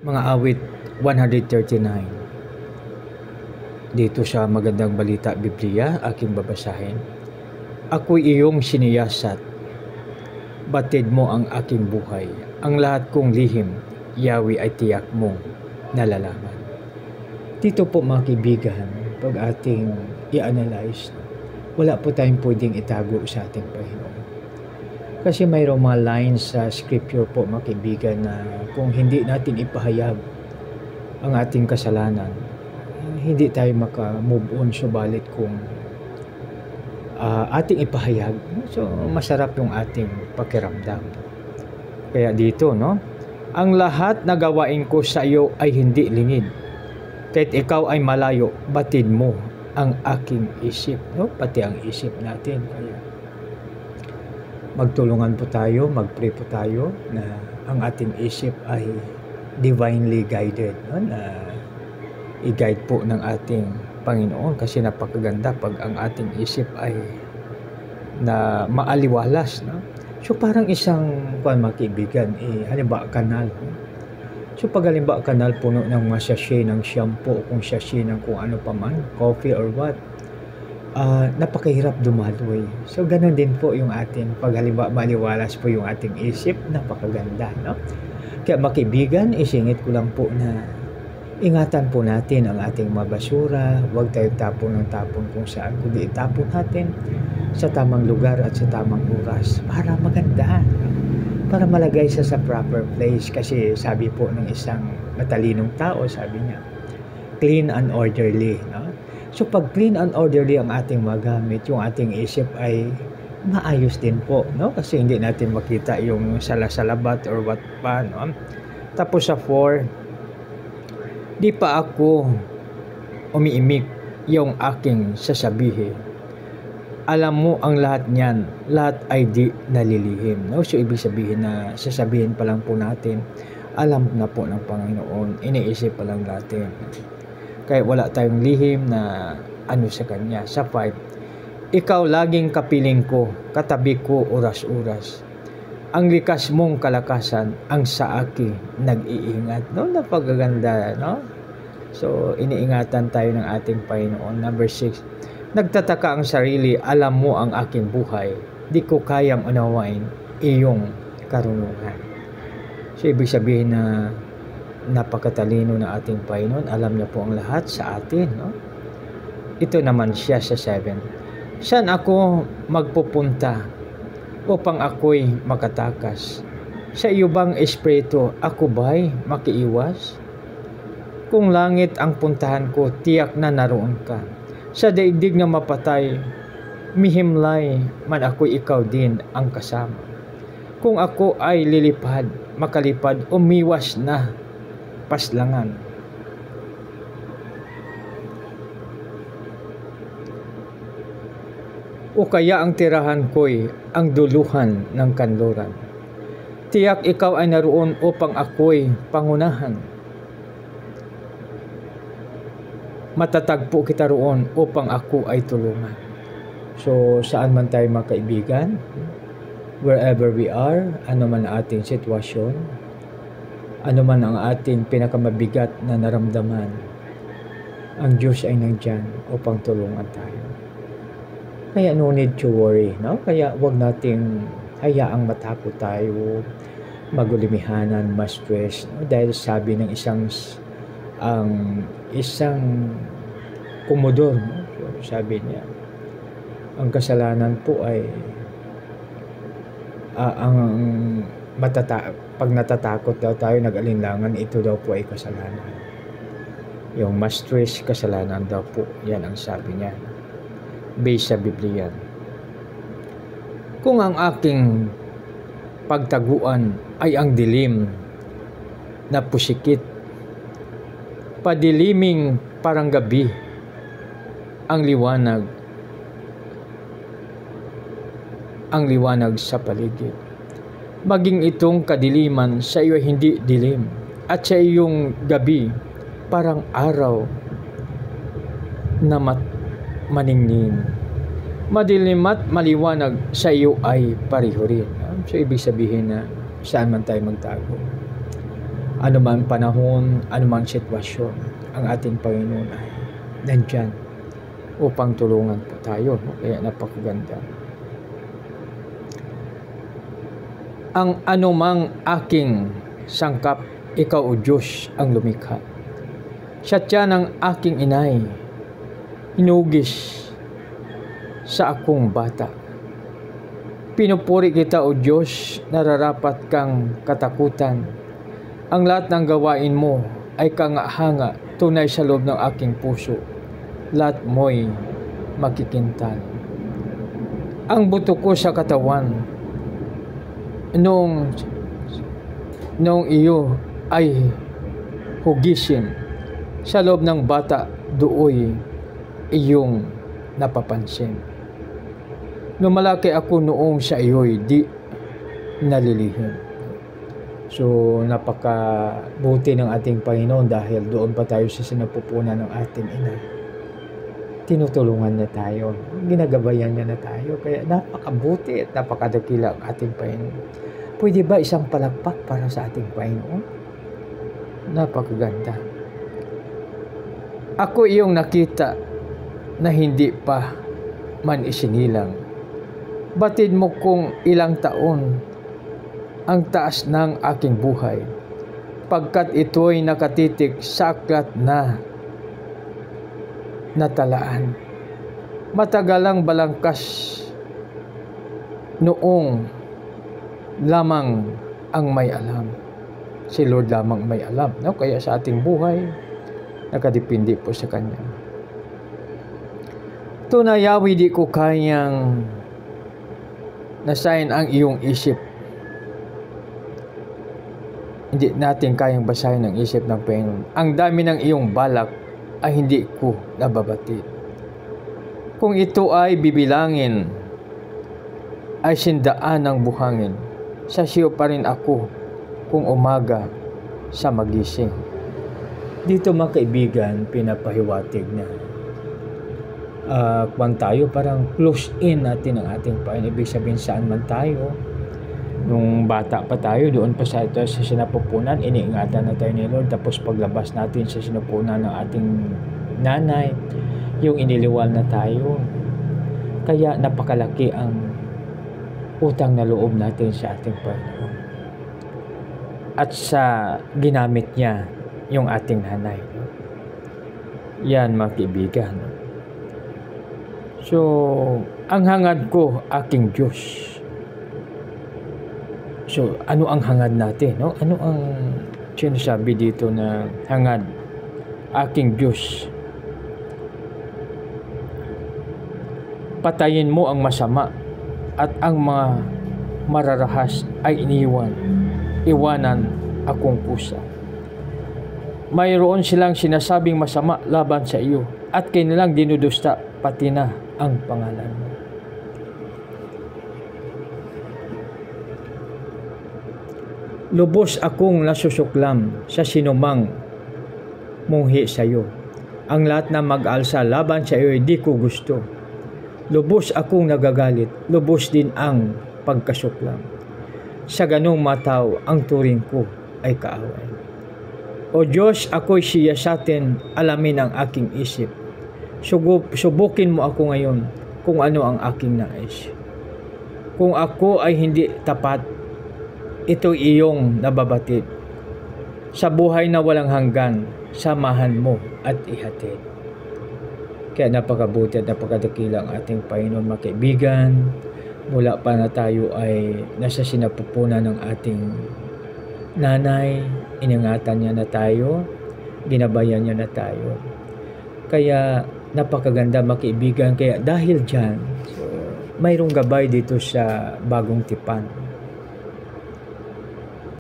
Mga awit 139. Dito sa Magandang Balita Biblia, aking babasahin. Ako'y iyong siniyasat, batid mo ang aking buhay. Ang lahat kong lihim, Yahweh ay tiyak mong nalalaman. Dito po mga kaibigan, pag ating i-analyze, wala po tayong pwedeng itago sa ating Panginoon. Kasi mayroong mga lines sa scripture po mga kaibigan na kung hindi natin ipahayag ang ating kasalanan, hindi tayo maka-move on. Subalit kung ating ipahayag, so masarap yung ating pakiramdam. Kaya dito, no? Ang lahat na gawain ko sa iyo ay hindi lingid. Kahit ikaw ay malayo, batid mo ang aking isip, no? Pati ang isip natin. Kaya magtulungan po tayo, mag-pray po tayo na ang ating isip ay divinely guided, no? Na i-guide po ng ating Panginoon, kasi napakaganda pag ang ating isip ay na maaliwalas, no? So parang isang mga kaibigan, halimbawa kanal, no? So pag halimbawa kanal puno ng mga sachet ng shampoo, kung sachet ng kung ano pa man, coffee or what, napakahirap dumaloy. So ganun din po yung ating pag halimbawa maliwalas po yung ating isip, napakaganda, no? Kaya makibigan, isingit ko lang po na ingatan po natin ang ating mga basura. Huwag tayo tapon ng tapon kung saan, kundi itapon natin sa tamang lugar at sa tamang oras para maganda, no? Para malagay sa proper place. Kasi sabi po ng isang matalinong tao, sabi niya, clean and orderly, no? So pag clean and orderly ang ating magamit, yung ating isip ay maayos din po, no? Kasi hindi natin makita yung salasalabat or what pa, no? Tapos sa 4, di pa ako umiimik yung aking sasabihin. Alam mo ang lahat niyan, lahat ay di nalilihim, no? So ibig sabihin na sasabihin pa lang po natin, alam na po ng Panginoon, iniisip pa lang natin. Kaya wala tayong lihim na ano sa Kanya. Sa 5, ikaw laging kapiling ko, katabi ko oras-oras. Ang likas mong kalakasan, ang sa akin nag-iingat. No? Napagaganda, no? So, iniingatan tayo ng ating Panginoon. Number 6, nagtataka ang sarili, alam mo ang aking buhay. Di ko kayang unawain iyong karunungan. So, ibig sabihin na napakatalino na ating Panginoon, alam niya po ang lahat sa atin, no? Ito naman siya sa 7. Saan ako magpupunta upang ako'y makatakas? Sa iyo bang espiritu, ako ba'y makiiwas? Kung langit ang puntahan ko, tiyak na naroon ka. Sa daigdig na mapatay, mihimlay man ako'y ikaw din ang kasama. Kung ako ay lilipad, makalipad, umiwas na paslangan. O kaya ang tirahan ko'y ang duluhan ng kanluran. Tiyak ikaw ay naroon upang ako'y pangunahan. Matatagpo kita roon upang ako ay tulungan. So saan man tayo mga kaibigan, wherever we are, ano man ating sitwasyon, ano man ang ating pinakamabigat na naramdaman, ang Diyos ay nandyan upang tulungan tayo. Kaya no need to worry, no? Kaya wag nating hayaang matakot tayo, magulimihanan, ma-stress, no? Dahil sabi ng isang komodor, no? So, sabi niya, ang kasalanan po ay pag natatakot daw tayo, nag-alinlangan, ito daw po ay kasalanan. Yung ma-stress, kasalanan daw po. Yan ang sabi niya, based sa Biblia. Kung ang aking pagtaguan ay ang dilim na pusikit, padiliming parang gabi, ang liwanag sa paligid. Maging itong kadiliman sa iyo hindi dilim, at sa iyong gabi parang araw na maningning. Madilim at maliwanag sa iyo ay pareho rin. So ibig sabihin na saan man tayo magtago, Anumang panahon, anumang sitwasyon, ang ating Panginoon ay nandyan upang tulungan po tayo. Kaya napakaganda. Ang anumang aking sangkap, ikaw o Diyos ang lumikha. Satya ng aking inay, hinugis sa akong bata. Pinupuri kita o Diyos, nararapat kang katakutan. Ang lahat ng gawain mo ay kangahanga, tunay sa loob ng aking puso. Lahat mo'y makikintal. Ang buto ko sa katawan, noong iyo ay hugisin, sa loob ng bata dooy iyong napapansin. Lumalaki ako noong sa iyo'y di nalilihim. So, napakabuti ng ating Panginoon dahil doon pa tayo sa sinapupunan ng ating ina. Tinutulungan niya tayo. Ginagabayan niya na tayo. Kaya napakabuti at napakadakila ang ating Panginoon. Pwede ba isang palakpak para sa ating Panginoon? Napakaganda. Ako iyong nakita na hindi pa man isinilang. Batid mo kung ilang taon ang taas ng aking buhay, pagkat ito'y nakatitik sa aklat na natalaan. Matagalang balangkas noong lamang ang may alam. Si Lord lamang may alam. No? Kaya sa ating buhay, nakadepende po sa Kanya. Tunayawi di ko kayang nasayin ang iyong isip. Hindi natin kayang basahin ang isip ng Panginoon. Ang dami ng iyong balak ay hindi ko nababatid. Kung ito ay bibilangin, ay sindaan ng buhangin. Sa siyo pa rin ako kung umaga sa magising. Dito mga kaibigan, pinapahiwatig na kung tayo parang close in natin ang ating Panginoon. Ibig sabihin saan man tayo, nung bata pa tayo, doon pa sa sinapupunan, iniingatan na tayo ni Lord. Tapos paglabas natin sa sinapupunan ng ating nanay, yung iniliwal na tayo. Kaya napakalaki ang utang na loob natin sa ating Panginoon. At sa ginamit niya yung ating nanay. Yan mga kaibigan. So, ang hangad ko, aking Diyos. So, ano ang hangad natin? No? Ano ang sinasabi dito na hangad? Aking Diyos. Patayin mo ang masama at ang mga mararahas ay iniwan. Iwanan akong pusa. Mayroon silang sinasabing masama laban sa iyo at kanilang dinudusta pati na ang pangalan mo. Lubos akong nasusuklam sa sinumang munghi sa iyo. Ang lahat na mag-alsa laban sa iyo ay di ko gusto. Lubos akong nagagalit, lubos din ang pagkasuklam. Sa ganong mataw, ang turing ko ay kaaway. O Diyos, ako'y siyasatin, alamin ang aking isip. Subukin mo ako ngayon kung ano ang aking nais. Kung ako ay hindi tapat, ito iyong nababatid. Sa buhay na walang hanggan, samahan mo at ihatid. Kaya napakabuti at napakadakila ang ating Panginoon, mga kaibigan. Mula pa na tayo ay nasa sinapupunan ng ating nanay, iningatan niya na tayo, ginabayan niya na tayo. Kaya napakaganda mga kaibigan. Kaya dahil dyan, so, mayroong gabay dito sa Bagong Tipan.